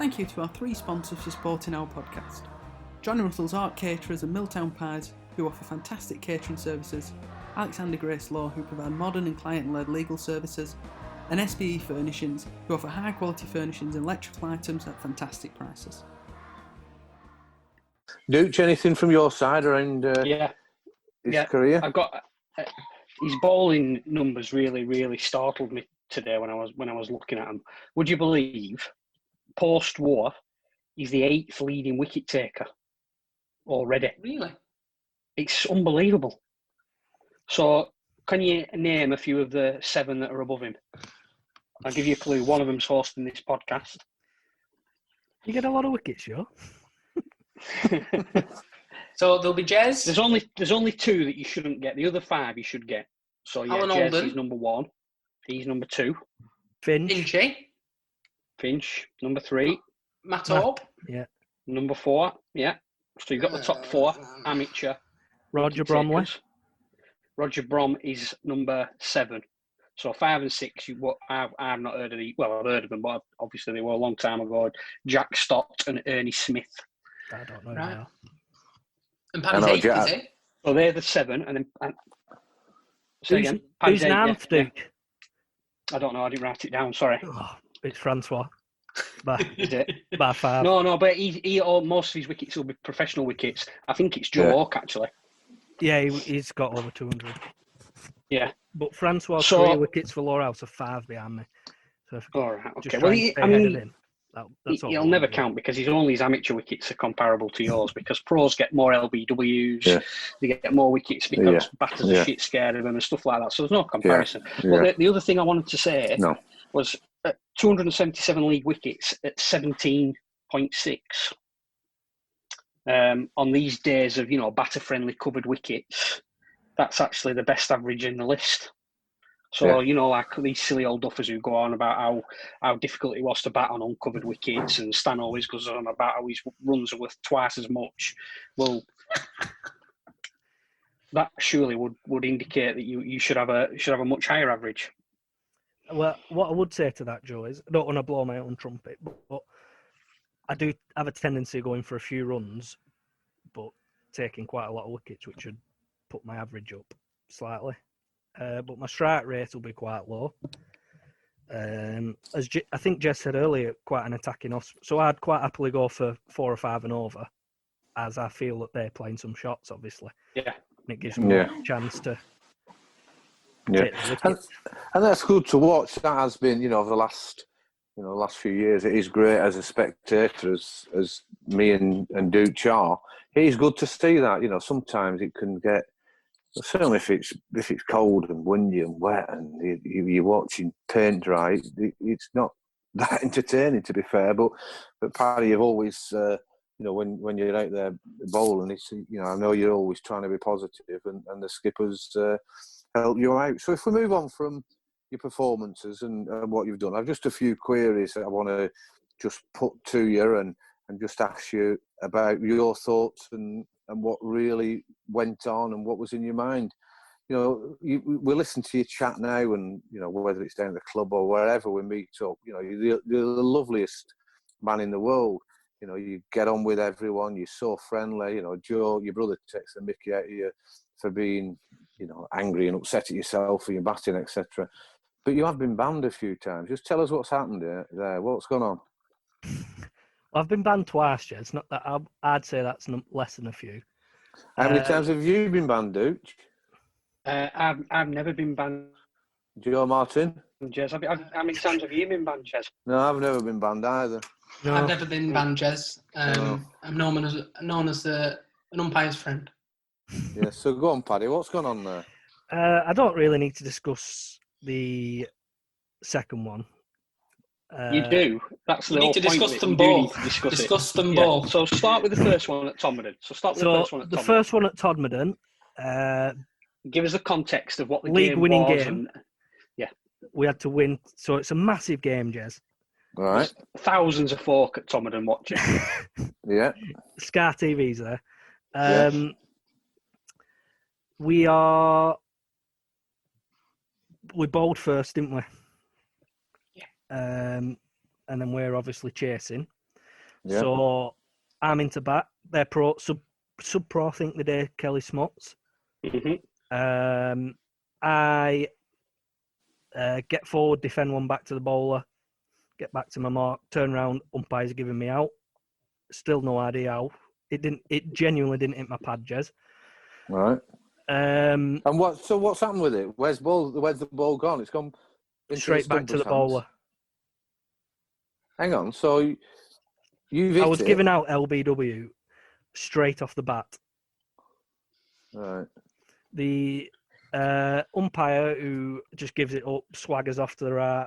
thank you to our 3 sponsors for supporting our podcast. Johnny Russell's Art Caterers and Milltown Pies, who offer fantastic catering services, Alexander Grace Law, who provide modern and client-led legal services, and SBE Furnishings, who offer high-quality furnishings and electrical items at fantastic prices. Dooch, anything from your side around his career? I've got his bowling numbers really startled me today when I was looking at him. Would you believe, post-war, he's the 8th leading wicket taker already? Really? It's unbelievable. So, can you name a few of the 7 that are above him? I'll give you a clue. One of them's hosting this podcast. You get a lot of wickets, sure. So there'll be Jez. There's only 2 that you shouldn't get. The other 5 you should get. So yeah, Alan Jez Alden. is number 1. He's number 2. Finch. Number 3. Matt Orb. Yeah. Number 4. Yeah. So you've got the top 4 amateur. Roger Bromley. Roger Brom is number 7. So 5 and 6, I've not heard of the. Well, I've heard of them, but obviously they were a long time ago. Jack Stott and Ernie Smith. I don't know Right. now. And Paddy's 8th, is he? So they're the 7, and then. Say again. Who's Paddy's 8, 9th, yeah. Duke? I don't know. I didn't write it down. Sorry. Oh, it's Francois. Is it? By 5. No, but most of his wickets will be professional wickets. I think it's Joe Hawke, actually. Yeah, he's got over 200. Yeah. But Francois' career wickets for Lowerhouse are 5 behind me. So all right, okay. Just Well, he'll never count because his amateur wickets are comparable to yours because pros get more LBWs, they get more wickets because batters are shit scared of them and stuff like that. So there's no comparison. But the other thing I wanted to say was 277 league wickets at 17.6. On these days of, batter-friendly covered wickets, that's actually the best average in the list. So, like these silly old duffers who go on about how difficult it was to bat on uncovered wickets, and Stan always goes on about how his runs are worth twice as much. Well, that surely would indicate that you should have a much higher average. Well, what I would say to that, Joe, is I don't want to blow my own trumpet, but I do have a tendency of going for a few runs, but taking quite a lot of wickets, which would put my average up slightly. But my strike rate will be quite low. As I think Jess said earlier, quite an attacking off. So I'd quite happily go for 4 or 5 and over, as I feel that they're playing some shots, obviously. Yeah. And it gives me a chance to take the wickets. And that's good to watch. That has been, over the last few years. It is great as a spectator, as me and Dooch are. It is good to see that. Sometimes it can get. Certainly, if it's cold and windy and wet, and you're watching paint dry, it's not that entertaining, to be fair. But Paddy, you've always, when you're out there bowling, it's I know you're always trying to be positive, and the skippers help you out. So if we move on from your performances and what you've done, I've just a few queries that I want to just put to you and just ask you about your thoughts and what really went on and what was in your mind. We listen to your chat now, and whether it's down at the club or wherever we meet up, you're the loveliest man in the world. You get on with everyone. You're so friendly. Joe, your brother, takes the mickey out of you for being, angry and upset at yourself for your batting, etc. But you have been banned a few times. Just tell us what's happened there. What's gone on? I've been banned twice, Jed. It's not that I'd say that's less than a few. How many times have you been banned, Dooch? I've never been banned. Joe Martin? Jez, how many times have you been banned, Jez? No, I've never been banned either. No. I've never been banned, Jez. I'm known as an umpire's friend. Yeah, so go on, Paddy. What's gone on there? I don't really need to discuss the second one. You do. That's you need to discuss them both. Discuss them both. So start with the first one at Todmorden. The first one at Todmorden. Give us the context of what the league game winning was. Game. We had to win, so it's a massive game, Jez. All right. Thousands of folk at Todmorden watching. Yeah. Sky TV's there. We bowled first, didn't we? Yeah. And then we're obviously chasing. Yeah. So I'm into bat. They're pro, sub pro, I think the day Kelly Smots. Mm-hmm. I get forward, defend one back to the bowler, get back to my mark, turn around, umpire's giving me out. Still no idea how. It genuinely didn't hit my pad, Jez. Right. And what's happened with it? Where's the ball gone? It's gone into straight back to the bowler. Hang on. So you've hit I was giving out LBW straight off the bat. Right. The umpire who just gives it up, swaggers off to the right.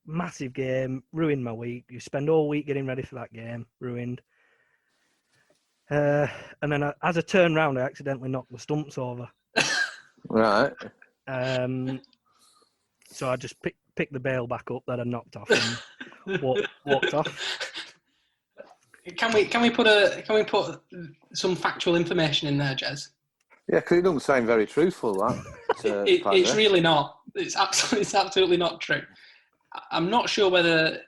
Massive game, ruined my week. You spend all week getting ready for that game, ruined. And then as I turned round, I accidentally knocked the stumps over. Right. So I just picked the bail back up that I knocked off and walked off. Can we put some factual information in there, Jez? Yeah, because it doesn't sound very truthful. That it's really not. It's absolutely not true. I'm not sure whether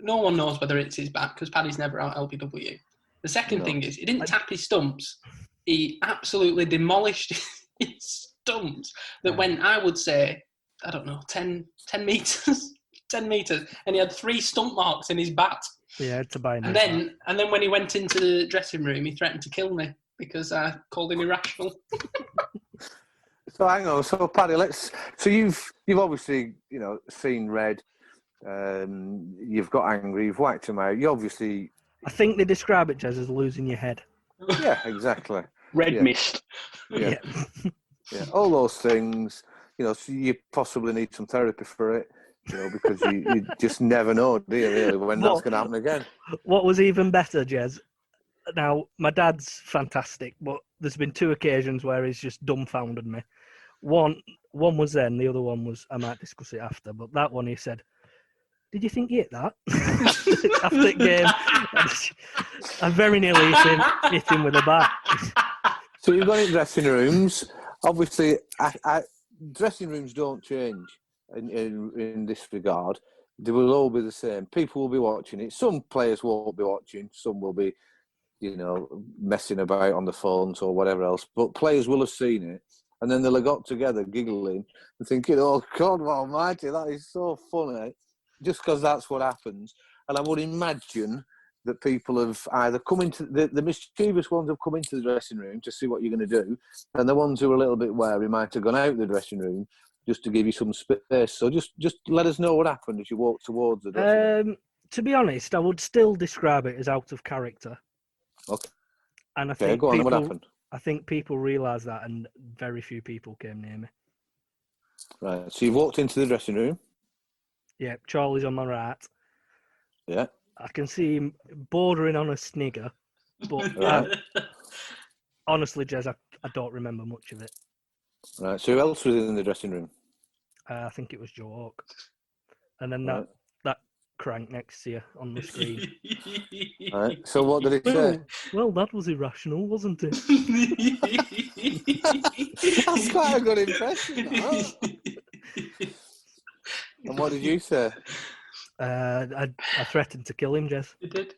no one knows whether it's his bat because Paddy's never out LBW. The second thing is he didn't tap his stumps. He absolutely demolished his stumps that went, I would say, I don't know, 10 metres. 10 metres. And he had 3 stump marks in his bat. Yeah, to buy. And then when he went into the dressing room, he threatened to kill me because I called him irrational. So hang on. So Paddy, you've obviously seen red. You've got angry. You've whacked him out. You obviously. I think they describe it as losing your head. Yeah, exactly. Red mist. Yeah. Yeah. All those things. So you possibly need some therapy for it. Because you just never know, do you, really, when that's going to happen again. What was even better, Jez? Now, my dad's fantastic, but there's been 2 occasions where he's just dumbfounded me. One was then, the other one was, I might discuss it after, but that one he said, "Did you think you hit that?" After the game, I very nearly hit him with a bat. So you've got in dressing rooms. Obviously, dressing rooms don't change in this regard. They will all be the same. People will be watching it. Some players won't be watching. Some will be, messing about on the phones or whatever else. But players will have seen it. And then they'll have got together giggling and thinking, "Oh, God almighty, that is so funny." Just because that's what happens. And I would imagine that people have either come into the mischievous ones have come into the dressing room to see what you're going to do, and the ones who are a little bit wary might have gone out the dressing room just to give you some space. So just let us know what happened as you walk towards the dressing room. To be honest, I would still describe it as out of character. Okay. And I think go on. What happened? I think people realise that, and very few people came near me. Right. So you've walked into the dressing room. Yeah, Charlie's on my right. Yeah. I can see him bordering on a snigger, but Right. Honestly, Jez, I don't remember much of it. Right. So who else was in the dressing room? I think it was Joe Hawk. And then Right. that crank next to you on the screen. Right. So what did he say? Well, that was irrational, wasn't it? That's quite a good impression. And what did you say? I threatened to kill him, Jez. You did.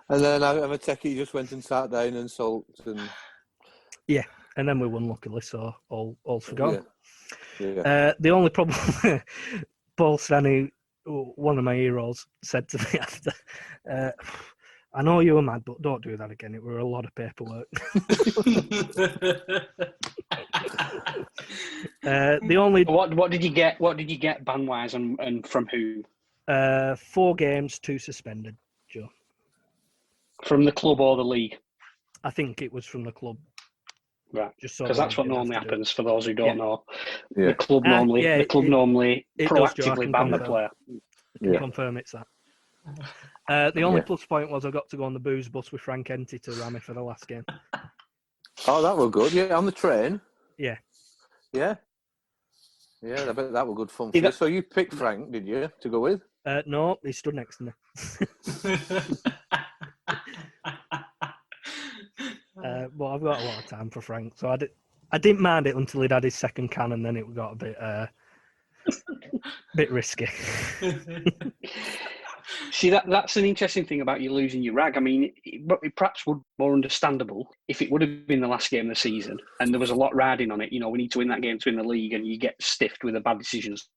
And then I take it you just went and sat down and sulked and... Yeah, and then we won luckily, so all's forgotten. Yeah. The only problem, Paul Stanley, one of my heroes, said to me after, "I know you were mad, but don't do that again. It were a lot of paperwork." The only What did you get? What did you get ban wise and from who? 4 games, 2 suspended, Joe. From the club or the league? I think it was from the club. Right, just because that's what normally happens. For those who don't know, Yeah. the club normally proactively ban the player. Can confirm it's that. The only plus point was I got to go on the booze bus with Frank Enty to Ramy for the last game. Oh, that was good. Yeah, on the train. Yeah. Yeah. Yeah, I bet that was good fun for you. So you picked Frank, did you, to go with? No, he stood next to me. But I've got a lot of time for Frank, so I didn't mind it until he'd had his second can, and then it got a bit risky. See, that's an interesting thing about you losing your rag. I mean, it perhaps would be more understandable if it would have been the last game of the season and there was a lot riding on it. You know, we need to win that game to win the league, and you get stiffed with the bad decisions,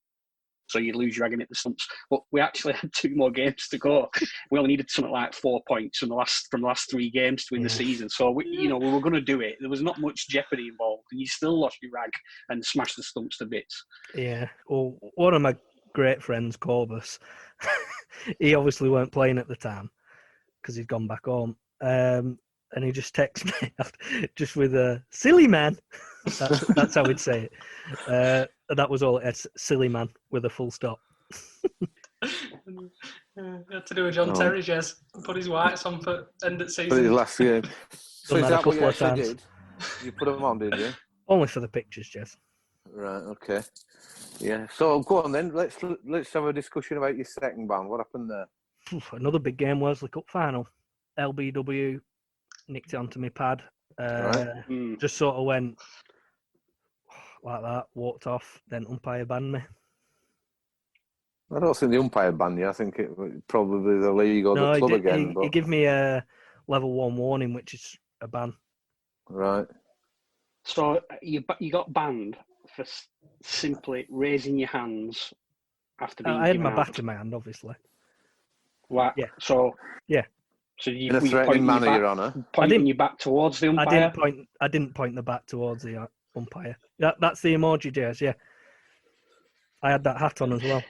so you lose your rag and hit the stumps. But we actually had 2 more games to go. We only needed something like 4 points from the last 3 games to win the season. So we were going to do it. There was not much jeopardy involved, and you still lost your rag and smashed the stumps to bits. Yeah. Well, one of my great friends, Corbus, he obviously weren't playing at the time because he'd gone back home. And he just texted me just with a silly man. That's how he'd say it. And that was all it had, silly man with a full stop. He had to do a John Terry, Jez. Put his whites on for end of season. For his last game. So is that what you actually times. did? You put them on, did you? Only for the pictures, Jez. Right, okay. Yeah, so go on then. Let's have a discussion about your second ban. What happened there? Another big game, Worsley Cup final. LBW nicked it onto my pad. Just sort of went like that, walked off, then umpire banned me. I don't think the umpire banned you. I think it was probably the league or the club again. He gave me a level 1 warning, which is a ban. Right. So you got banned for simply raising your hands after being I had given my out. bat in my hand, obviously. Right. Yeah. So yeah. So you in a threatening manner, Your Honour. Pointing your back towards the umpire. I didn't point the bat towards the umpire. That's the emoji, Jez. Yeah. I had that hat on as well.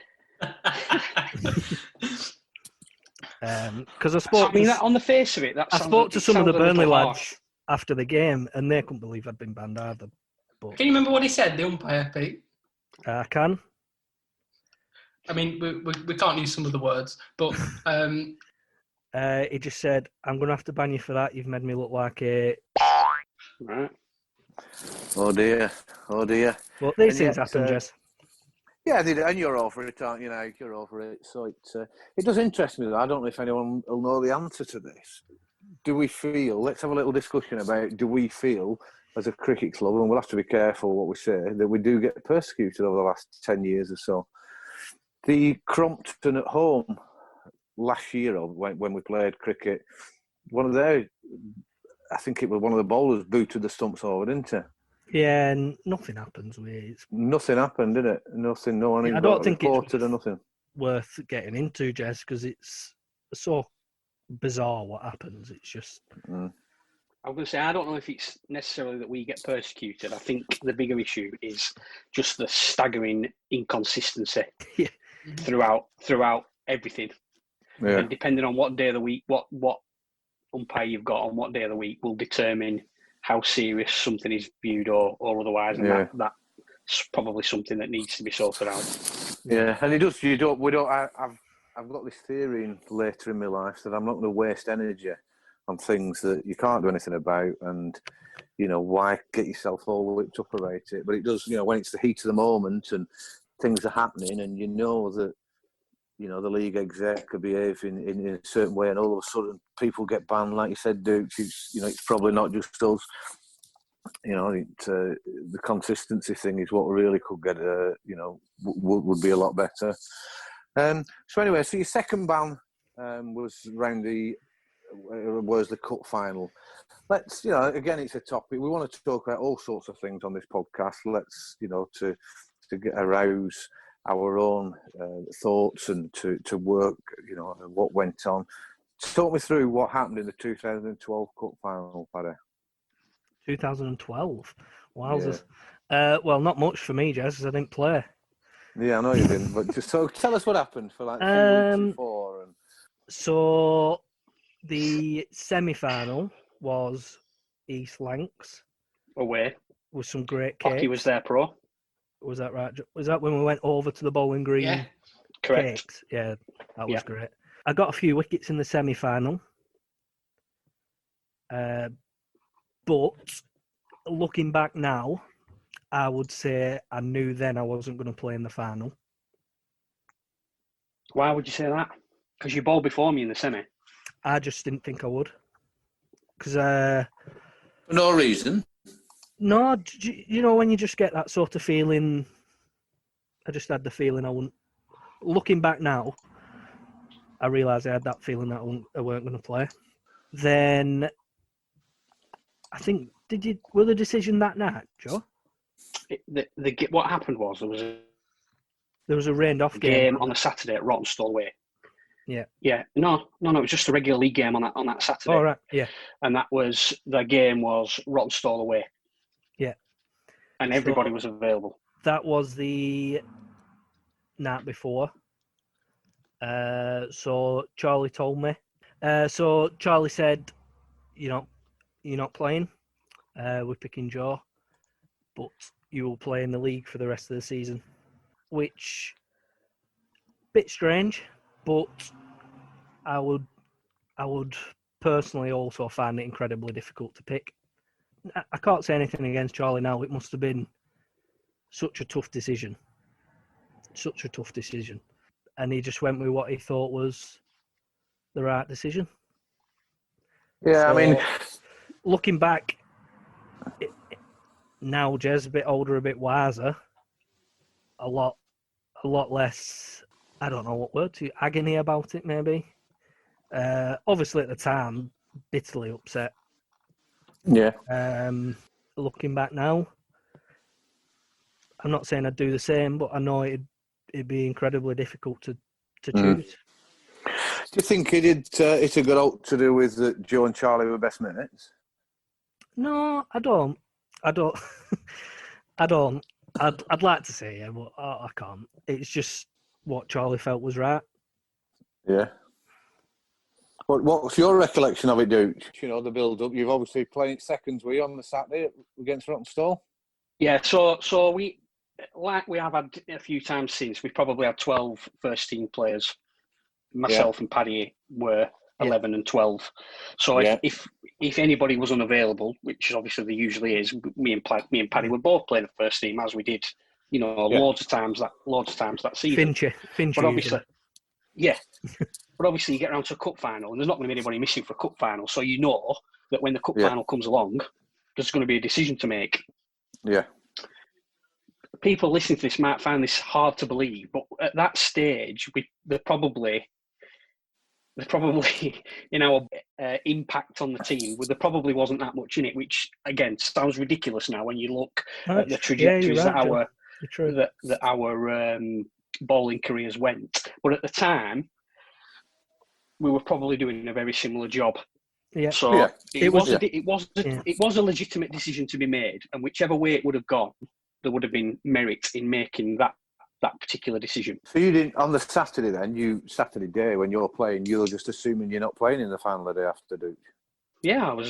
Because I spoke. I mean, on the face of it, I spoke to some of the Burnley lads after the game, and they couldn't believe I'd been banned either. But can you remember what he said, the umpire, Pete? I can. I mean, we can't use some of the words, but he just said, "I'm going to have to ban you for that. You've made me look like a." Right. Oh dear. Well, these things happen, Jess. Yeah, and you're over it, aren't you? Now you're over it. So it does interest me. Though. I don't know if anyone will know the answer to this. Do we feel? Let's have a little discussion about. Do we feel, as a cricket club, and we'll have to be careful what we say, that we do get persecuted over the last 10 years or so? The Crompton at home last year, when we played cricket, I think it was one of the bowlers booted the stumps over, didn't it? Yeah, and nothing happens with it. Nothing happened, did it? Nothing. No one. I don't think reported it's or nothing. Worth getting into, Jess, because it's so bizarre what happens. It's just. I'm going to say, I don't know if it's necessarily that we get persecuted. I think the bigger issue is just the staggering inconsistency throughout everything. Yeah. And depending on what day of the week, what umpire you've got on what day of the week will determine how serious something is viewed or otherwise. And that's probably something that needs to be sorted out. Yeah, and it does. I've got this theory later in my life that I'm not going to waste energy on things that you can't do anything about, and why get yourself all whipped up about it. But it does, when it's the heat of the moment and things are happening, and that the league exec are behaving in a certain way, and all of a sudden people get banned, like you said, Duke. It's probably not just us. The consistency thing is what really could get would be a lot better. So anyway, so your second ban was around the Cup final. Let's, again, it's a topic. We want to talk about all sorts of things on this podcast. Let's, to arouse our own thoughts and to work, what went on. Talk me through what happened in the 2012 Cup final, Paddy. 2012? Wowzers. Yeah. Well, not much for me, Jez, because I didn't play. Yeah, I know you didn't, but just tell us what happened for like 2 weeks before. So the semi-final was East Lancs. Away. With some great cakes. Hockey was there, pro. Was that right? Was that when we went over to the Bowling Green? Yeah, correct. Cakes? Yeah, that was great. I got a few wickets in the semi-final. But looking back now, I would say I knew then I wasn't going to play in the final. Why would you say that? Because you bowled before me in the semi. I just didn't think I would. Because for no reason. No, when you just get that sort of feeling. I just had the feeling I wouldn't. Looking back now, I realised I had that feeling that I weren't going to play. Then I think were the decision that night, Joe? What happened was there was a rained off game on a Saturday at Rottenstall away. Yeah. Yeah. No. It was just a regular league game on that Saturday. All right. Yeah. And the game was Rottenstall away. Yeah. And everybody was available. That was the night before. So Charlie told me. So Charlie said, you're not playing. We're picking Joe, but you will play in the league for the rest of the season, which bit strange, but I would personally also find it incredibly difficult to pick. I can't say anything against Charlie now. It must have been such a tough decision. And he just went with what he thought was the right decision. Yeah, So, I mean, looking back, now Jez, a bit older, a bit wiser, a lot less, I don't know what word to use, agony about it, maybe. Obviously, at the time, bitterly upset. Yeah. Looking back now, I'm not saying I'd do the same, but I know it'd be incredibly difficult to choose. Do you think it a got out to do with that Joe and Charlie were best mates? No, I don't. I don't. I'd like to say, yeah, but I can't. It's just what Charlie felt was right. Yeah. What's your recollection of it, Duke? You know, the build-up. You've obviously played seconds, were you, on the Saturday against Rottenstall? Yeah, so we, like we have had a few times since, we've probably had 12 first-team players. Myself and Paddy were 11 and 12. So if anybody was unavailable, which obviously there usually is, me and Paddy would both play the first team, as we did, loads of times that season. Finch. But obviously, but obviously you get around to a cup final, and there's not going to be anybody missing for a cup final. So you know that when the cup final comes along, there's going to be a decision to make. Yeah. People listening to this might find this hard to believe, but at that stage, they're probably in our impact on the team, there probably wasn't that much in it, which again sounds ridiculous now when you look at the trajectories that our bowling careers went. But at the time, we were probably doing a very similar job. Yeah. So it was a legitimate decision to be made, and whichever way it would have gone, there would have been merit in making that particular decision. So you didn't, on the Saturday then, Saturday day when you're playing, you're just assuming you're not playing in the final the day after, Duke? Yeah, I was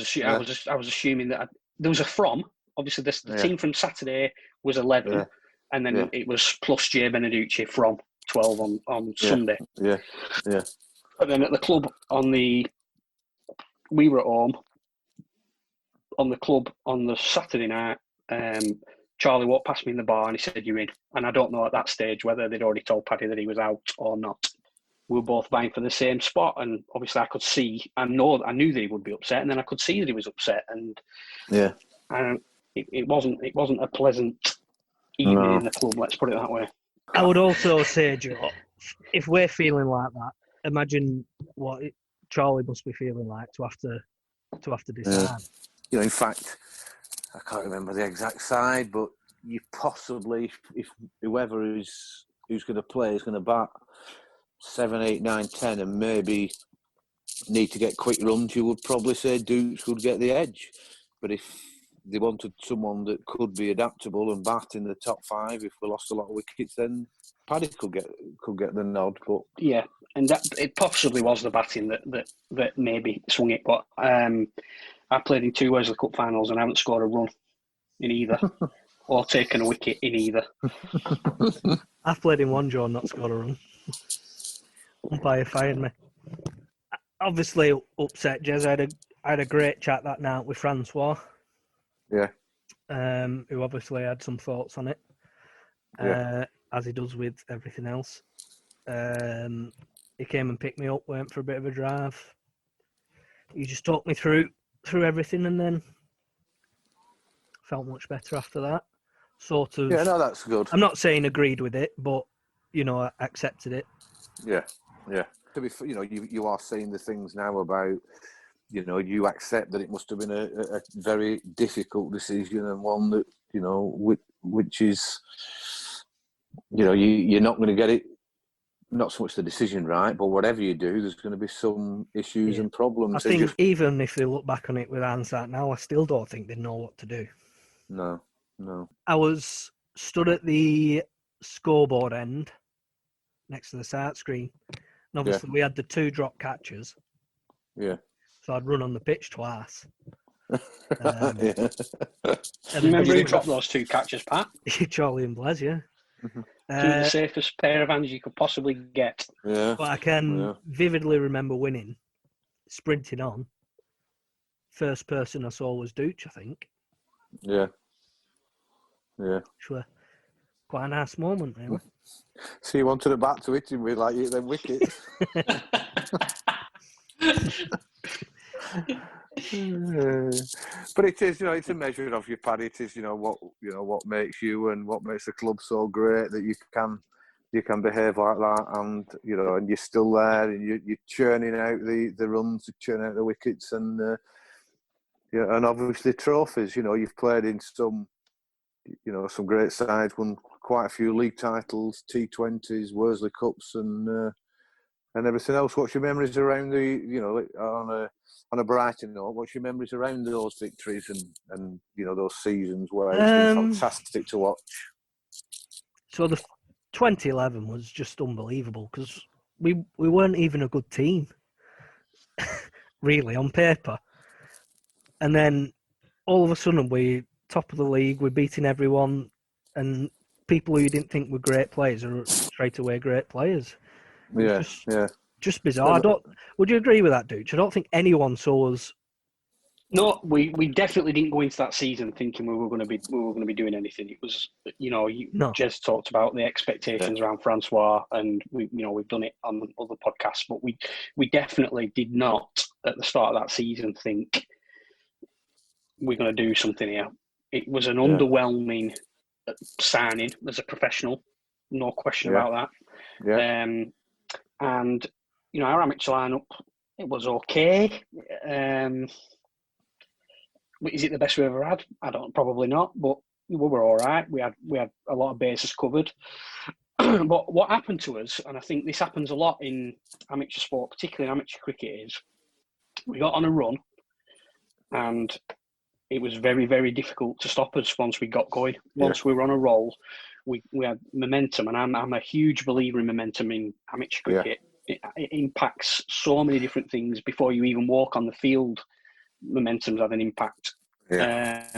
assuming that there was a from. Obviously, the team from Saturday was 11, and then it was plus Joe Beneduce from 12 on Sunday. Yeah. And then at the club we were at home. On the club on the Saturday night, Charlie walked past me in the bar and he said, "You're in." And I don't know at that stage whether they'd already told Paddy that he was out or not. We were both vying for the same spot, and obviously I knew that he would be upset, and then I could see that he was upset, and it wasn't a pleasant evening in the club. Let's put it that way. I would also say, Joe, if we're feeling like that, imagine what Charlie must be feeling like to have to decide. In fact, I can't remember the exact side, but you possibly, if whoever who's going to play is going to bat 7, 8, 9, 10 and maybe need to get quick runs, you would probably say Dukes would get the edge. But if they wanted someone that could be adaptable and bat in the top 5, if we lost a lot of wickets, then Paddy could get the nod. But yeah, and that it possibly was the batting that maybe swung it. But I played in 2 Wesley Cup finals and I haven't scored a run in either, or taken a wicket in either. I've played in 1, Joe, and not scored a run. Umpire fired me. Obviously upset, Jez. I had a great chat that night with Francois. Yeah. Who obviously had some thoughts on it, as he does with everything else. He came and picked me up, went for a bit of a drive. He just talked me through everything, and then felt much better after that. Sort of. Yeah, no, that's good. I'm not saying agreed with it, but I accepted it. Yeah. to be, you are saying the things now about, you accept that it must have been a very difficult decision and one that, which is, you're not going to get it, not so much the decision right, but whatever you do, there's going to be some issues and problems. I think even if they look back on it with hindsight now, I still don't think they know what to do. No. I was stood at the scoreboard end next to the start screen. And obviously we had the 2 drop catches. Yeah. So I'd run on the pitch twice. You remember who dropped those 2 catches, Pat? Charlie and Blaise, yeah. 2 of the safest pair of hands you could possibly get. Yeah. But I can vividly remember winning, sprinting on. First person I saw was Dooch, I think. Yeah. Yeah. Which were quite a nice moment, really. So you wanted it back to hit him with like them wickets. But it is, it's a measure of your Paddy. It is, what makes you and what makes the club so great that you can behave like that, and and you're still there, and you're churning out the runs, churning out the wickets, and and obviously trophies. You've played in some great sides, won quite a few league titles, T20s, Worsley Cups, and everything else. What's your memories around on a brighter note? What's your memories around those victories and those seasons where it's been fantastic to watch? So the 2011 was just unbelievable because we weren't even a good team, really, on paper. And then all of a sudden we're top of the league, we're beating everyone, and people who you didn't think were great players are straight away great players. Just bizarre. Would you agree with that, Dooch? I don't think anyone saw us. No, we definitely didn't go into that season thinking we were going to be doing anything. It was, Jez talked about the expectations around Francois, and we've done it on other podcasts, but we definitely did not at the start of that season think we're going to do something here. It was an underwhelming signing as a professional, no question about that. Yeah. And our amateur lineup, it was okay. Is it the best we ever had? Probably not, but we were all right. We had a lot of bases covered. But what happened to us, and I think this happens a lot in amateur sport, particularly in amateur cricket, is we got on a run, and it was very, very difficult to stop us once we got going. Once we were on a roll, we had momentum, and I'm a huge believer in momentum in amateur cricket. It impacts so many different things before you even walk on the field. Momentum's had an impact. With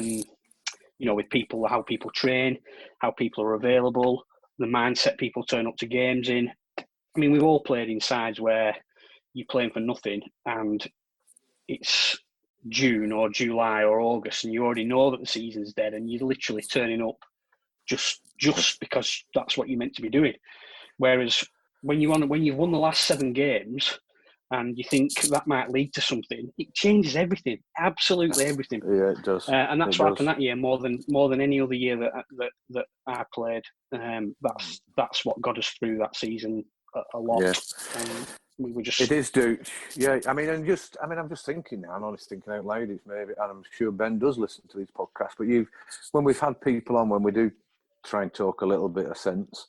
people, how people train, how people are available, the mindset people turn up to games in. I mean, we've all played in sides where you're playing for nothing and it's June or July or August and you already know that the season's dead and you're literally turning up just because that's what you're meant to be doing. Whereas when you've won the last 7 games and you think that might lead to something, it changes everything, absolutely everything. Yeah, it does. And that's what happened that year more than any other year that I played. That's what got us through that season a lot. Yeah. We were just. It is, Duke. Yeah, I'm just thinking now. I'm honestly thinking out loud. It's maybe, and I'm sure Ben does listen to these podcasts. But when we've had people on, when we do try and talk a little bit of sense.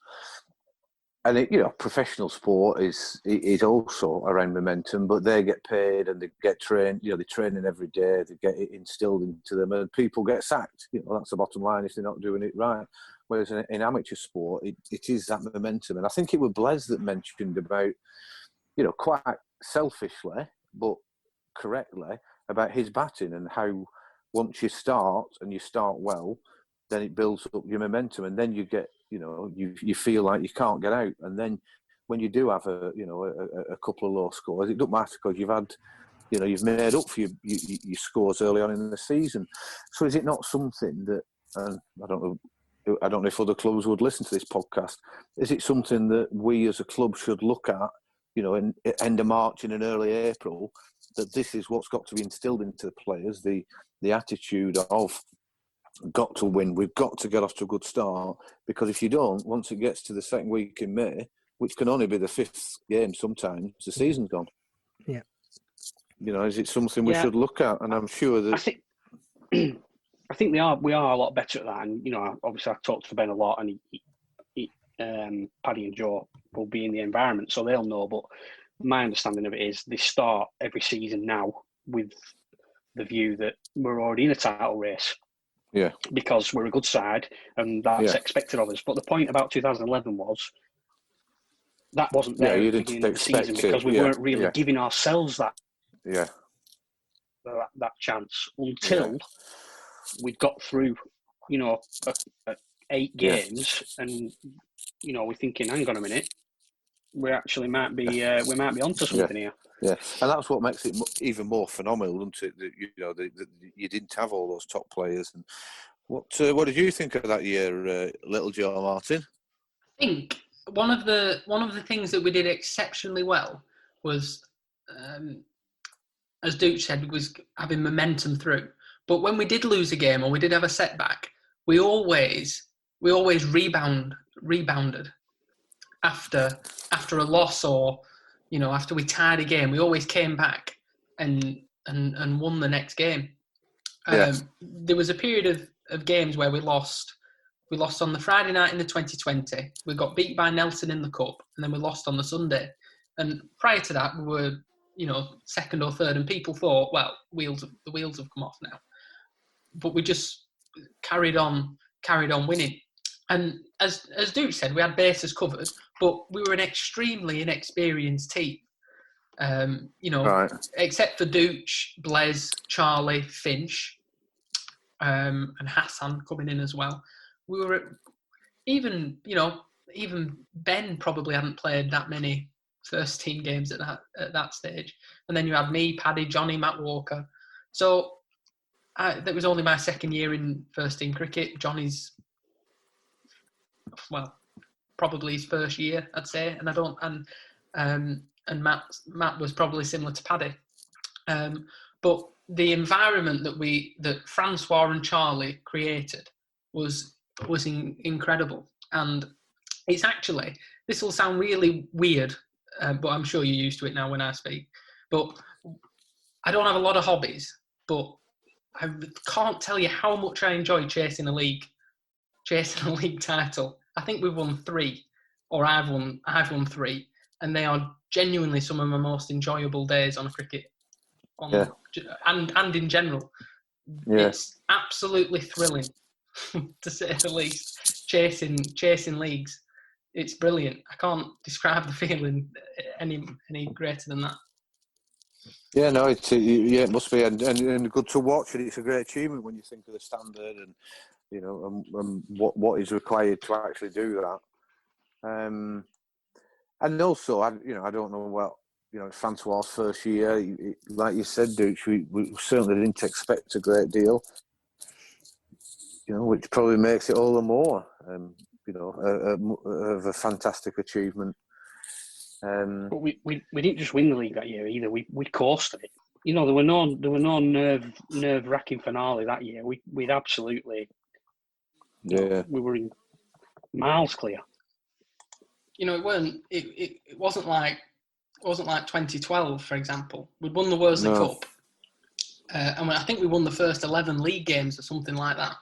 And professional sport is also around momentum, but they get paid and they get trained. They're training every day. They get it instilled into them, and people get sacked. That's the bottom line if they're not doing it right. Whereas in amateur sport, it is that momentum. And I think it was Blaise that mentioned about, quite selfishly but correctly, about his batting and how once you start and you start well, then it builds up your momentum, and then you get. You feel like you can't get out, and then when you do have a couple of low scores, it doesn't matter because you've had, you've made up for your scores early on in the season. So is it not something that, and I don't know if other clubs would listen to this podcast, is it something that we as a club should look at, in end of March and in early April, that this is what's got to be instilled into the players, the attitude of, got to win, we've got to get off to a good start, because if you don't, once it gets to the second week in May, which can only be the 5th game sometimes, the season's gone. Yeah. Is it something we should look at? And I'm sure that... I think we are a lot better at that. And, obviously I've talked to Ben a lot, and Paddy and Joe will be in the environment, so they'll know. But my understanding of it is they start every season now with the view that we're already in a title race. Yeah. Because we're a good side, and that's expected of us. But the point about 2011 was that wasn't there at the beginning of the season, because we weren't really giving ourselves that chance until we got through, 8 games, and we're thinking, hang on a minute, we actually might be onto something here. Yeah, and that's what makes it even more phenomenal, isn't it? That, you didn't have all those top players. And what did you think of that year, little Joe Martin? I think one of the things that we did exceptionally well was, as Duke said, was having momentum through. But when we did lose a game or we did have a setback, we always rebounded after a loss, or after we tied a game. We always came back and won the next game. There was a period of games where we lost. We lost on the Friday night in the 2020. We got beat by Nelson in the Cup, and then we lost on the Sunday. And prior to that, we were, second or third, and people thought, well, the wheels have come off now. But we just carried on winning. And as Duke said, we had bases covered, but we were an extremely inexperienced team. Except for Dooch, Blaise, Charlie, Finch, and Hassan coming in as well. We were even Ben probably hadn't played that many first team games at that stage. And then you had me, Paddy, Johnny, Matt Walker. So that was only my second year in first team cricket. Johnny's, probably his first year, I'd say. And Matt was probably similar to Paddy. But the environment that Francois and Charlie created was incredible. And it's actually, this will sound really weird, but I'm sure you're used to it now when I speak. But I don't have a lot of hobbies, but I can't tell you how much I enjoy chasing a league title. I think we've won 3, or I've won 3, and they are genuinely some of my most enjoyable days on cricket. And in general, it's absolutely thrilling, to say the least. Chasing leagues, it's brilliant. I can't describe the feeling any greater than that. Yeah, no, it must be, and good to watch, and it's a great achievement when you think of the standard and and what is required to actually do that. And also, I don't know Francois' first year, like you said, Dooch, we certainly didn't expect a great deal. Which probably makes it all the more, of a fantastic achievement. But we didn't just win the league that year either. We coasted it. There were no nerve-wracking finale that year. We'd absolutely, we were in miles clear. It wasn't like 2012, for example. We'd won the Worsley Cup, and I think we won the first 11 league games or something like that.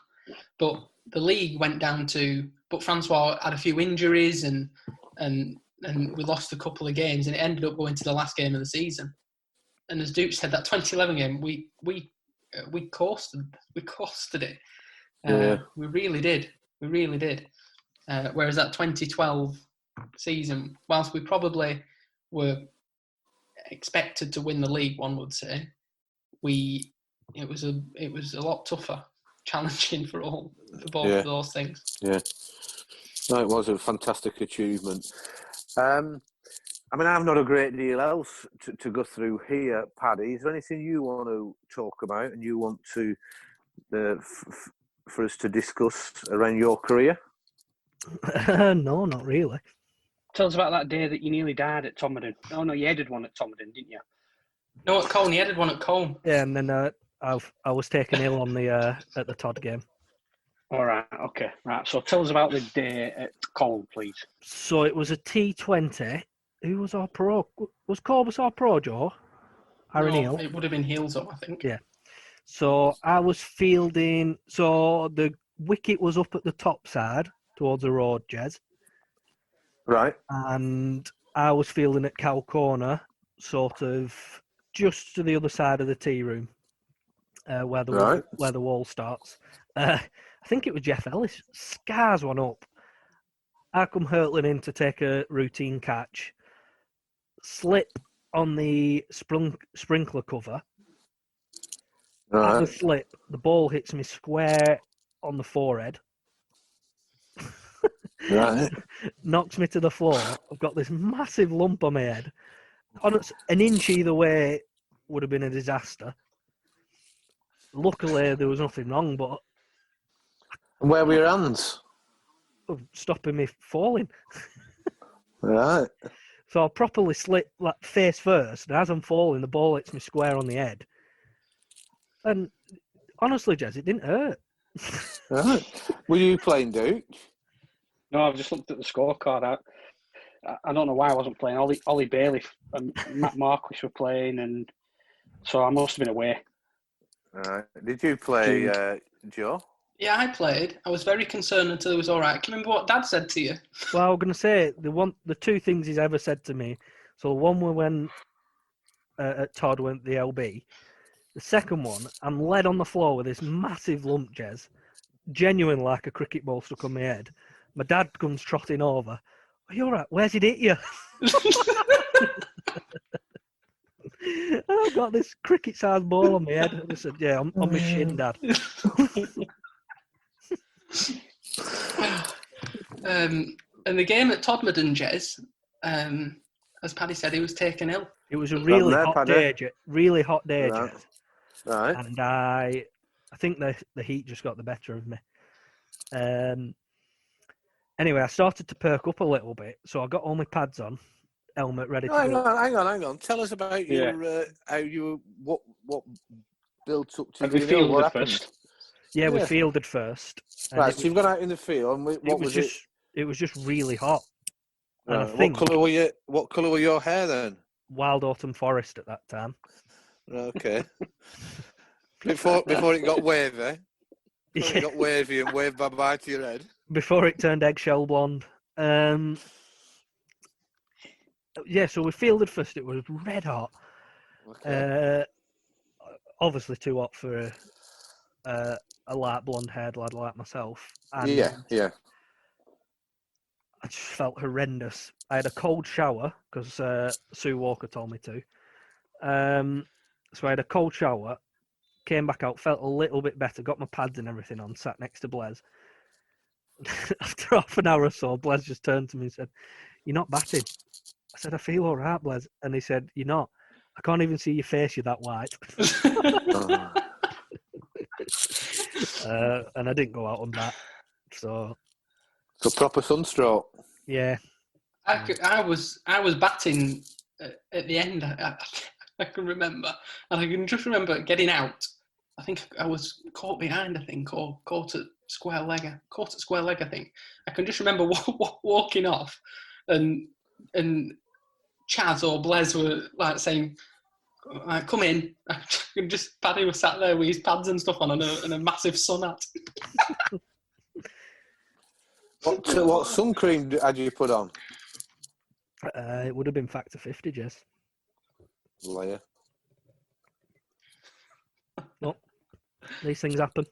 But the league went down to. But Francois had a few injuries, and we lost a couple of games, and it ended up going to the last game of the season. And as Duke said, that 2011 game, we coasted it. We really did. Whereas that 2012 season, whilst we probably were expected to win the league, one would say, it was a lot tougher, challenging for both of those things. Yeah, no, it was a fantastic achievement. I've not a great deal else to go through here, Paddy. Is there anything you want to talk about and you want to for us to discuss around your career? No, not really. Tell us about that day that you nearly died at Tomeden. Oh no, you headed one at Tomeden, didn't you? No, at Colne. You headed one at Colne. Yeah, and then I was taken ill on the at the Todd game. All right, okay, right. So tell us about the day at Colne, please. So it was a T20. Who was our pro? Was Corbus our pro, Joe? Aaron Hill? It would have been heels up, I think. Yeah. So I was fielding. So the wicket was up at the top side towards the road, Jez. Right. And I was fielding at Cow Corner, sort of just to the other side of the tea room, where the wall starts. I think it was Jeff Ellis. Scars one up. I come hurtling in to take a routine catch. Slip on the sprinkler cover. Right. At the slip, the ball hits me square on the forehead. Right. Knocks me to the floor. I've got this massive lump on my head. An inch either way would have been a disaster. Luckily, there was nothing wrong, but Where were your hands? stopping me falling. Right. So I properly slip like face first, and as I'm falling, the ball hits me square on the head. And honestly, Jez, it didn't hurt. Right. Were you playing Duke? No, I've just looked at the scorecard. I don't know why I wasn't playing. Ollie Bailey and Matt Marquis were playing, and so I must have been away. Right. Did you play, Joe? Yeah, I played. I was very concerned until it was all right. Can you remember what Dad said to you? Well, I was going to say the two things he's ever said to me. So the one was when at Todd went the LB. The second one, I'm led on the floor with this massive lump, Jez, genuine like a cricket ball stuck on my head. My dad comes trotting over. Are you all right? Where's it hit you? I've got this cricket-sized ball on my head. I said, yeah, on my shin, Dad. And the game at Todmorden, Jez, as Paddy said, he was taken ill. It was a really hot day, Right. Jez. Right. And I think the heat just got the better of me. Anyway, I started to perk up a little bit, so I got all my pads on, helmet ready to go. Hang on. Tell us about your how you what built up to Have we fielded first? Yeah, we fielded first. Right, so you've gone out in the field, and what was it? It was just really hot. And Right. I think What colour were your hair then? Wild Autumn Forest at that time. Okay. before it got wavy. Before it got wavy and waved bye-bye to your head. Before it turned eggshell blonde. Yeah, so we fielded first. It was red hot. Okay. Obviously too hot for a light blonde-haired lad like myself. And yeah. I just felt horrendous. I had a cold shower because Sue Walker told me to. So I had a cold shower, came back out, felt a little bit better, got my pads and everything on, sat next to Blaise. After half an hour or so, Blaise just turned to me and said, "You're not batting." I said, "I feel all right, Blaise." And he said, "You're not. I can't even see your face, you're that white." And I didn't go out on that. So proper sunstroke. Yeah. I was batting at the end. I can remember, and I can just remember getting out. I think I was caught behind, or caught at square leg. I think. I can just remember walking off, and Chaz or Blaise were like saying, "Come in." Just Paddy was sat there with his pads and stuff on, and a massive sun hat. What sun cream had you put on? It would have been Factor 50, Jess. Liar. Well, these things happen.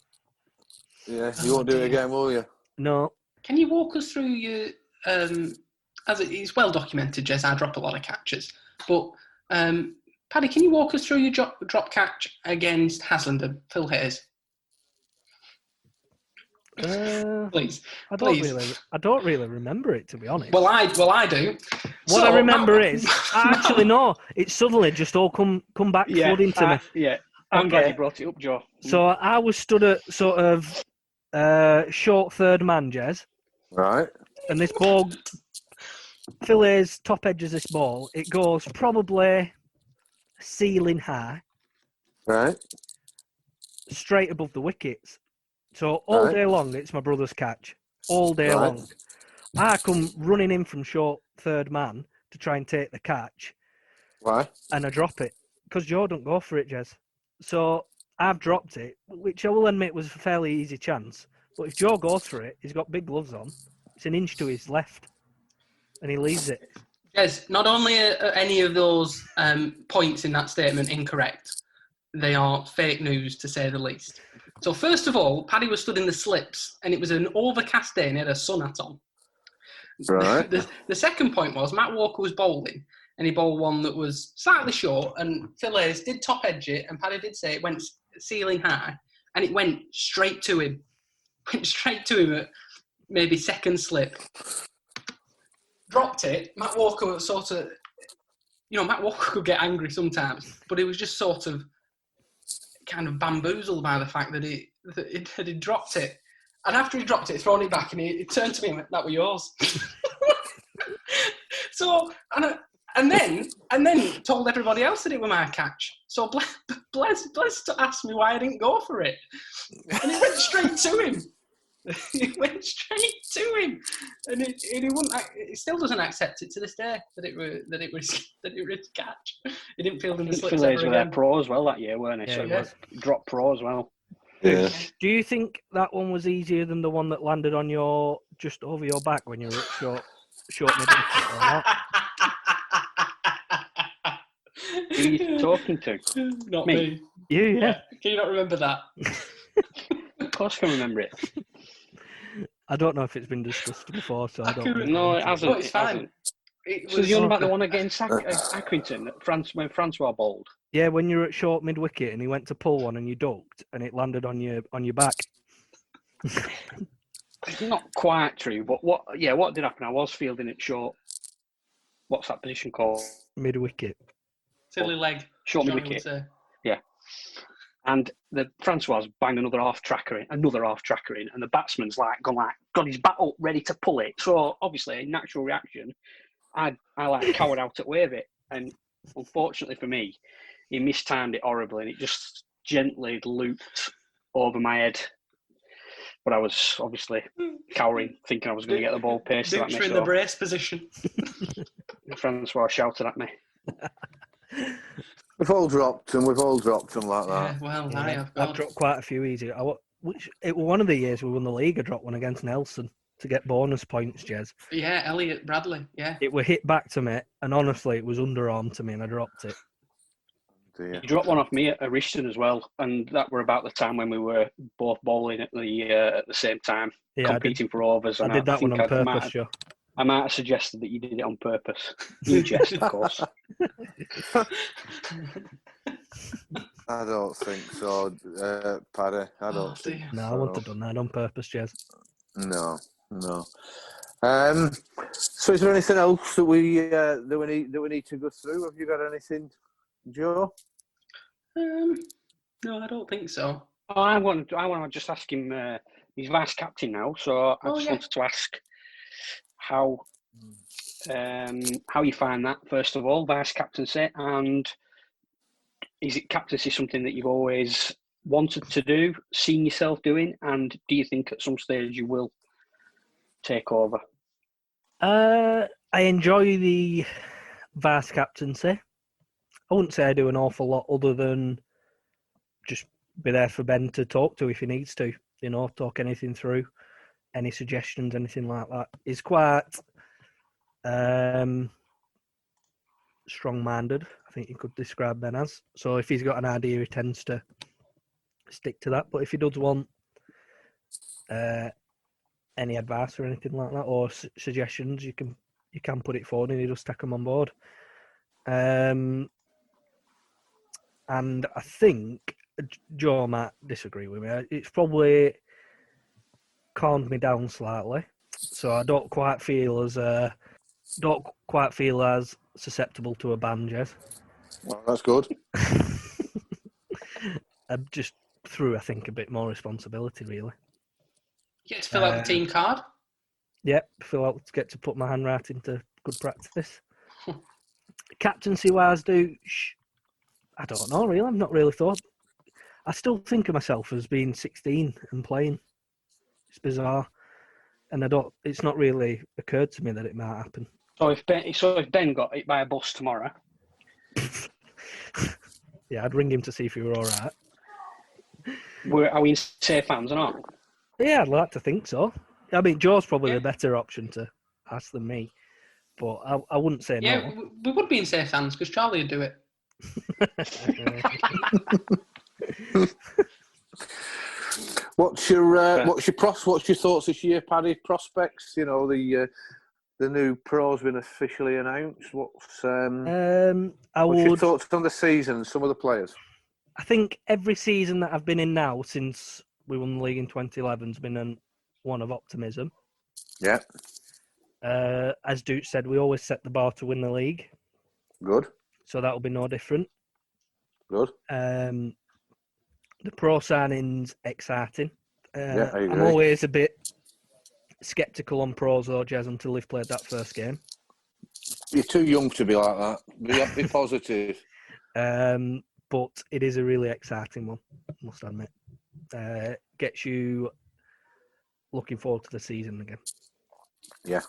Yeah, you won't do it again, will you? No. Can you walk us through your, as it's well documented, Jess, I drop a lot of catches, but Paddy, can you walk us through your drop catch against Haslanden, Phil Hayes? Please. I don't really remember it, to be honest. Well, I do. What I remember is actually no. It suddenly just all come back flooding to me. Yeah, I'm glad you brought it up, Joe. So I was stood at sort of short third man, Jez. Right. And this ball, Phil Hayes top edges this ball. It goes probably ceiling high. Right. Straight above the wickets. So all day long, it's my brother's catch. All day long. I come running in from short third man to try and take the catch. Why? And I drop it. Because Joe don't go for it, Jez. So I've dropped it, which I will admit was a fairly easy chance. But if Joe goes for it, he's got big gloves on. It's an inch to his left. And he leaves it. Jez, not only are any of those points in that statement incorrect, they are fake news, to say the least. So first of all, Paddy was stood in the slips, and it was an overcast day, and he had a sun hat on. Right. The second point was Matt Walker was bowling, and he bowled one that was slightly short, and Phil Hayes did top edge it, and Paddy did say it went ceiling high, and it went straight to him. Went straight to him at maybe second slip. Dropped it. Matt Walker was sort of... Matt Walker could get angry sometimes, but he was just sort of kind of bamboozled by the fact that he dropped it. And after he dropped it, thrown it back, and he turned to me and went, "That were yours." So, and then told everybody else that it were my catch. So Bless asked me why I didn't go for it. And it went straight to him. It went straight to him, and he wouldn't. It still doesn't accept it to this day that it was catch. He didn't field in the slips ever again. Were pro as well that year, weren't they? Yeah, so drop pro as well. Yeah. Do you think that one was easier than the one that landed on your just over your back when you were at short mid wicket or not? Who are you talking to? Not me. You, yeah. Can you not remember that? Of course, I can remember it. I don't know if it's been discussed before, so I don't. No, it hasn't. No, it's fine. So you're on about the one against Accrington, when Francois bowled? Yeah, when you were at short mid wicket and he went to pull one and you ducked and it landed on your back. It's not quite true, but what did happen? I was fielding it short. What's that position called? Mid wicket. Silly leg. Short mid wicket. Yeah. And the Francois banged another half tracker in, and the batsman's got his bat up ready to pull it. So obviously, natural reaction, I cowered out at way of it, and unfortunately for me, he mistimed it horribly, and it just gently looped over my head. But I was obviously cowering, thinking I was going to get the ball pasted at me. Dukes were in the brace position. Francois shouted at me. We've all dropped them like that. Yeah, well, yeah, I've dropped quite a few easy. It was one of the years we won the league. I dropped one against Nelson to get bonus points, Jez. Yeah, Elliot Bradley, yeah. It were hit back to me, and honestly, it was underarm to me, and I dropped it. Dear. You dropped one off me at Riston as well, and that were about the time when we were both bowling at the same time, competing for overs. I did that one on purpose, Joe. I might have suggested that you did it on purpose. In jest, of course. I don't think so, Paddy. I don't think No, so. I wouldn't have done that on purpose, Jez. No. So, is there anything else that we need to go through? Have you got anything, Joe? No, I don't think so. Oh, I want to just ask him. He's vice captain now, so I wanted to ask how you find that, first of all, vice captaincy, and is it captaincy something that you've always wanted to do, seen yourself doing, and do you think at some stage you will take over? I enjoy the vice captaincy. I wouldn't say I do an awful lot other than just be there for Ben to talk to if he needs to, talk anything through, any suggestions, anything like that. He's quite strong-minded, I think you could describe Ben as. So if he's got an idea, he tends to stick to that. But if he does want any advice or anything like that, or suggestions, you can put it forward and he just take them on board. And I think Joe might disagree with me. It's probably calmed me down slightly, so I don't quite feel as susceptible to a ban, Jez. Well, that's good. I'm just through, I think, a bit more responsibility, really. You get to fill out the team card. Yep, get to put my handwriting to good practice. Captaincy-wise, I don't know, really. I've not really thought. I still think of myself as being 16 and playing. It's bizarre, and it's not really occurred to me that it might happen. So if Ben got hit by a bus tomorrow, yeah, I'd ring him to see if he were all right. Are we in safe hands or not? Yeah, I'd like to think so. I mean, Joe's probably the better option to ask than me, but I wouldn't say no. Yeah, we would be in safe hands because Charlie would do it. What's your thoughts this year, Paddy? Prospects? You know, the new pro's been officially announced. What's your thoughts on the season and some of the players? I think every season that I've been in now since we won the league in 2011 has been one of optimism. Yeah. As Duke said, we always set the bar to win the league. Good. So that will be no different. Good. The pro signing's exciting. Yeah, I agree. I'm always a bit sceptical on pros though, Jez, until they've played that first game. You're too young to be like that. Be positive. But it is a really exciting one, I must admit. Gets you looking forward to the season again. Yeah.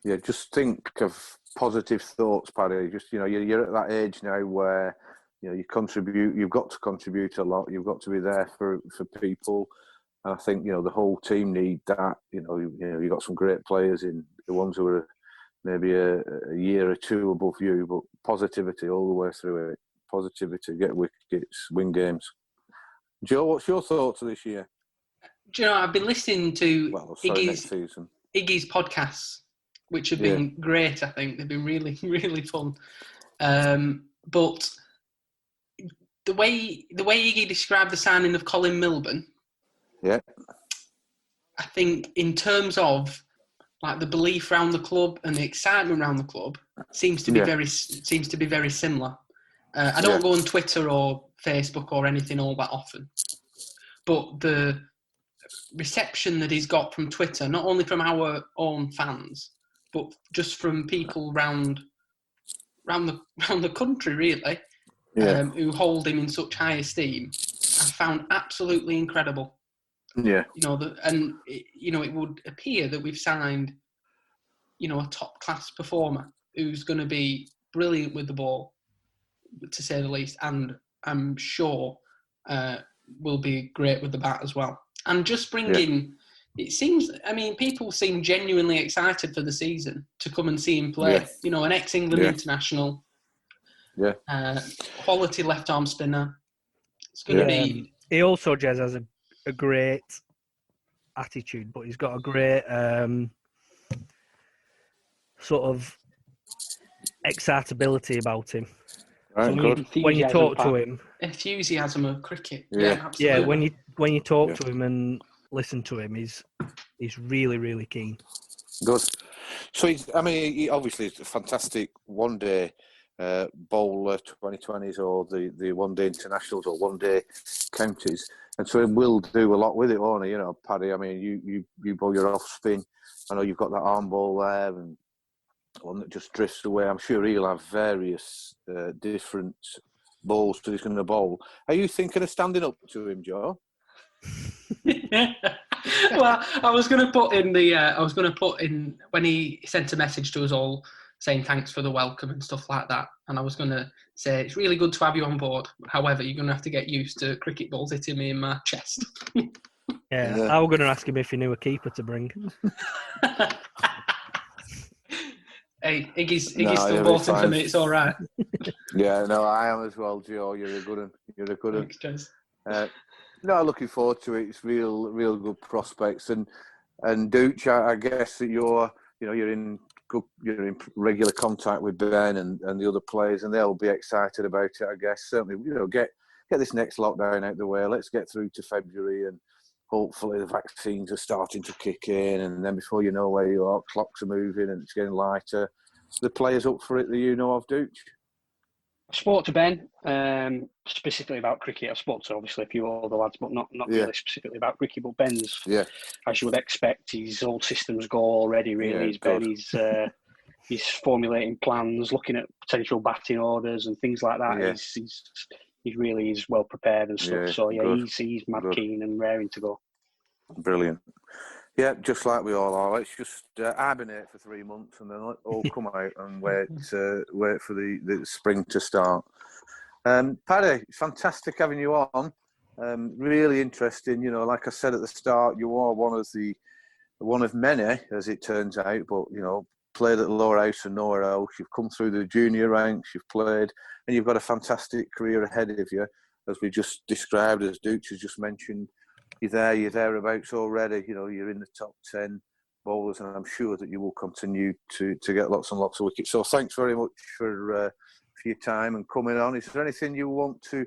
Yeah, just think of positive thoughts, Paddy. Just, you're at that age now where, you contribute, you've got to contribute a lot. You've got to be there for people. And I think, the whole team need that. You've got some great players in the ones who are maybe a year or two above you, but positivity all the way through it. Positivity, get wickets, win games. Joe, what's your thoughts of this year? Do you know, I've been listening to next season. Iggy's podcasts, which have been great, I think. They've been really, really fun. But the way Iggy described the signing of Colin Milburn, I think in terms of like the belief around the club and the excitement around the club seems to be very similar. I don't go on Twitter or Facebook or anything all that often, but the reception that he's got from Twitter, not only from our own fans, but just from people round the country, really, who hold him in such high esteem, I found absolutely incredible. Yeah. It would appear that we've signed, a top class performer who's going to be brilliant with the ball, to say the least, and I'm sure will be great with the bat as well. And just bringing, it seems, people seem genuinely excited for the season to come and see him play. An ex-England international, quality left-arm spinner. It's going to be... He also, Jez, has a great attitude, but he's got a great sort of excitability about him. Right, so when you talk to him, enthusiasm of cricket. Absolutely. Yeah. When you talk to him and listen to him, he's really, really keen. Good. So he obviously is a fantastic one-day bowler, 2020s or the one-day internationals or one-day counties, and so he will do a lot with it, won't he? Paddy. You bowl your off spin. I know you've got that arm ball there and one that just drifts away. I'm sure he'll have various different balls that he's going to bowl. Are you thinking of standing up to him, Joe? Well, I was going to put in when he sent a message to us all saying thanks for the welcome and stuff like that, and I was going to say it's really good to have you on board. However, you're going to have to get used to cricket balls hitting me in my chest. I was going to ask him if he knew a keeper to bring. Hey, Iggy's still voting for me. It's all right. Yeah, no, I am as well, Joe. You're a good one. Thanks, Jez. No, looking forward to it. It's real good prospects. And Dooch, I guess that you're in regular contact with Ben and the other players, and they'll be excited about it. I guess certainly, get this next lockdown out the way. Let's get through to February, and hopefully the vaccines are starting to kick in, and then before you know where you are, clocks are moving and it's getting lighter. The players up for it that you know of, Dooch? I spoke to Ben specifically about cricket. I spoke to obviously a few older lads, but not really specifically about cricket. But Ben's, as you would expect, his old systems go already. Really, he's formulating plans, looking at potential batting orders and things like that. he really is well prepared and stuff. So yeah, good. he's mad keen and raring to go. Brilliant. Yeah, just like we all are. Let's just hibernate for 3 months and then let all come out and wait for the spring to start. Paddy, fantastic having you on. Really interesting. You know, like I said at the start, you are one of many, as it turns out. But you know, played at the Lowerhouse and nowhere else. You've come through the junior ranks. You've played, and you've got a fantastic career ahead of you, as we just described, as Dooch has just mentioned. You're thereabouts already. You know, you're in the top 10 bowlers, and I'm sure that you will continue to get lots and lots of wickets. So thanks very much for your time and coming on. Is there anything you want to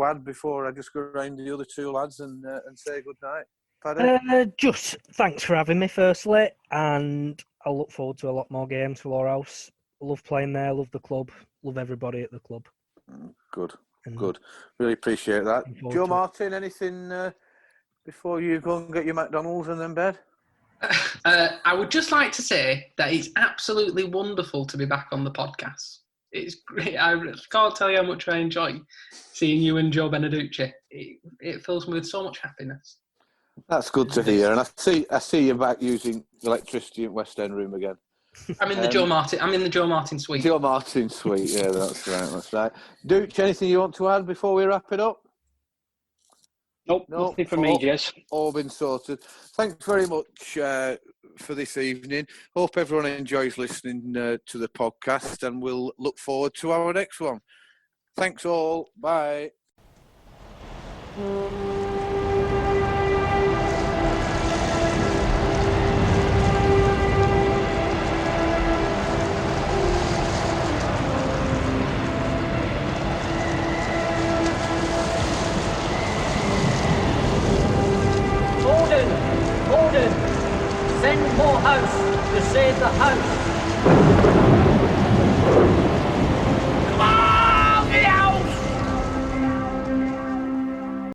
add before I just go around the other two lads and say good night, Paddy? Just thanks for having me, firstly, and I'll look forward to a lot more games for Lowerhouse. Love playing there, love the club, love everybody at the club. Good. Really appreciate that. Joe Martin, anything before you go and get your McDonald's and then bed? I would just like to say that it's absolutely wonderful to be back on the podcast. It's great. I can't tell you how much I enjoy seeing you and Joe Beneduce. It fills me with so much happiness. That's good to hear. And I see you back using electricity at West End Room again. I'm in the Joe Martin suite. Joe Martin suite. Yeah, that's right. Dooch, anything you want to add before we wrap it up? Nope, nothing from me, Jez. All been sorted. Thanks very much for this evening. Hope everyone enjoys listening to the podcast, and we'll look forward to our next one. Thanks all. Bye.